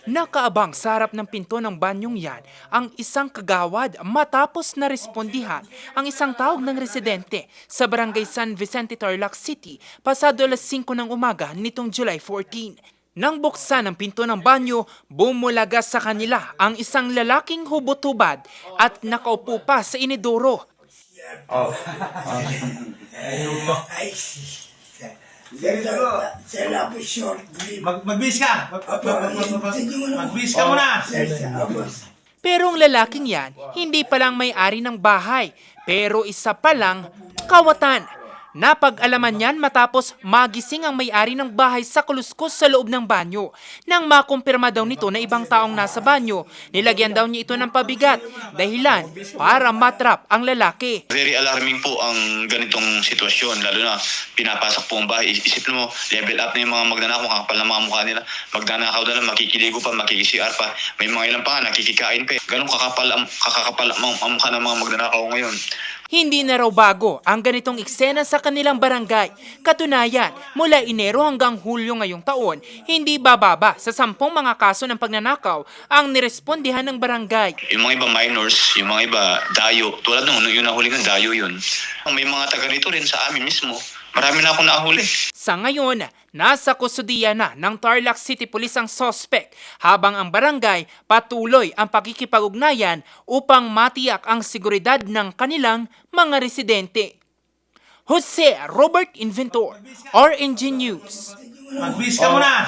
Nakaabang sa harap ng pinto ng banyong yan ang isang kagawad matapos na respondihan ang isang tawag ng residente sa barangay San Vicente, Tarlac City pasado alas 5 ng umaga nitong July 14. Nang buksan ang pinto ng banyo, bumulaga sa kanila ang isang lalaking hubot-hubad at nakaupo pa sa inidoro. Magbihis ka! Magbihis ka muna! Pero ang lalaking yan, hindi palang may-ari ng bahay, pero isa palang kawatan. Napag-alaman yan matapos magising ang may-ari ng bahay sa kuluskus sa loob ng banyo. Nang makumpirma daw nito na ibang taong nasa banyo, nilagyan daw niya ito ng pabigat, dahilan para matrap ang lalaki. Very alarming po ang ganitong sitwasyon, lalo na pinapasok po ang bahay. Isipin mo, level up na yung mga magnanakaw, kakapal na mga mukha nila. Magnanakaw na lang, makikiligo pa, makikisiar pa. May mga ilang pa nga, nakikikain pa. Ganun kakakapal ang mukha ng mga magnanakaw ngayon. Hindi na raw bago ang ganitong eksena sa kanilang barangay. Katunayan, mula Enero hanggang Hulyo ngayong taon, hindi bababa sa 10 mga kaso ng pagnanakaw ang nirespondihan ng barangay. Yung mga iba minors, yung mga iba dayo. Tulad nung yung nahuli ng dayo yun. May mga taga rito rin sa amin mismo. Marami na akong nahuli. Sa ngayon, nasa kustudiya na ng Tarlac City Police ang suspect habang ang barangay patuloy ang pakikipag-ugnayan upang matiyak ang seguridad ng kanilang mga residente. Jose Robert Inventor, RNG News. Magbihis ka muna!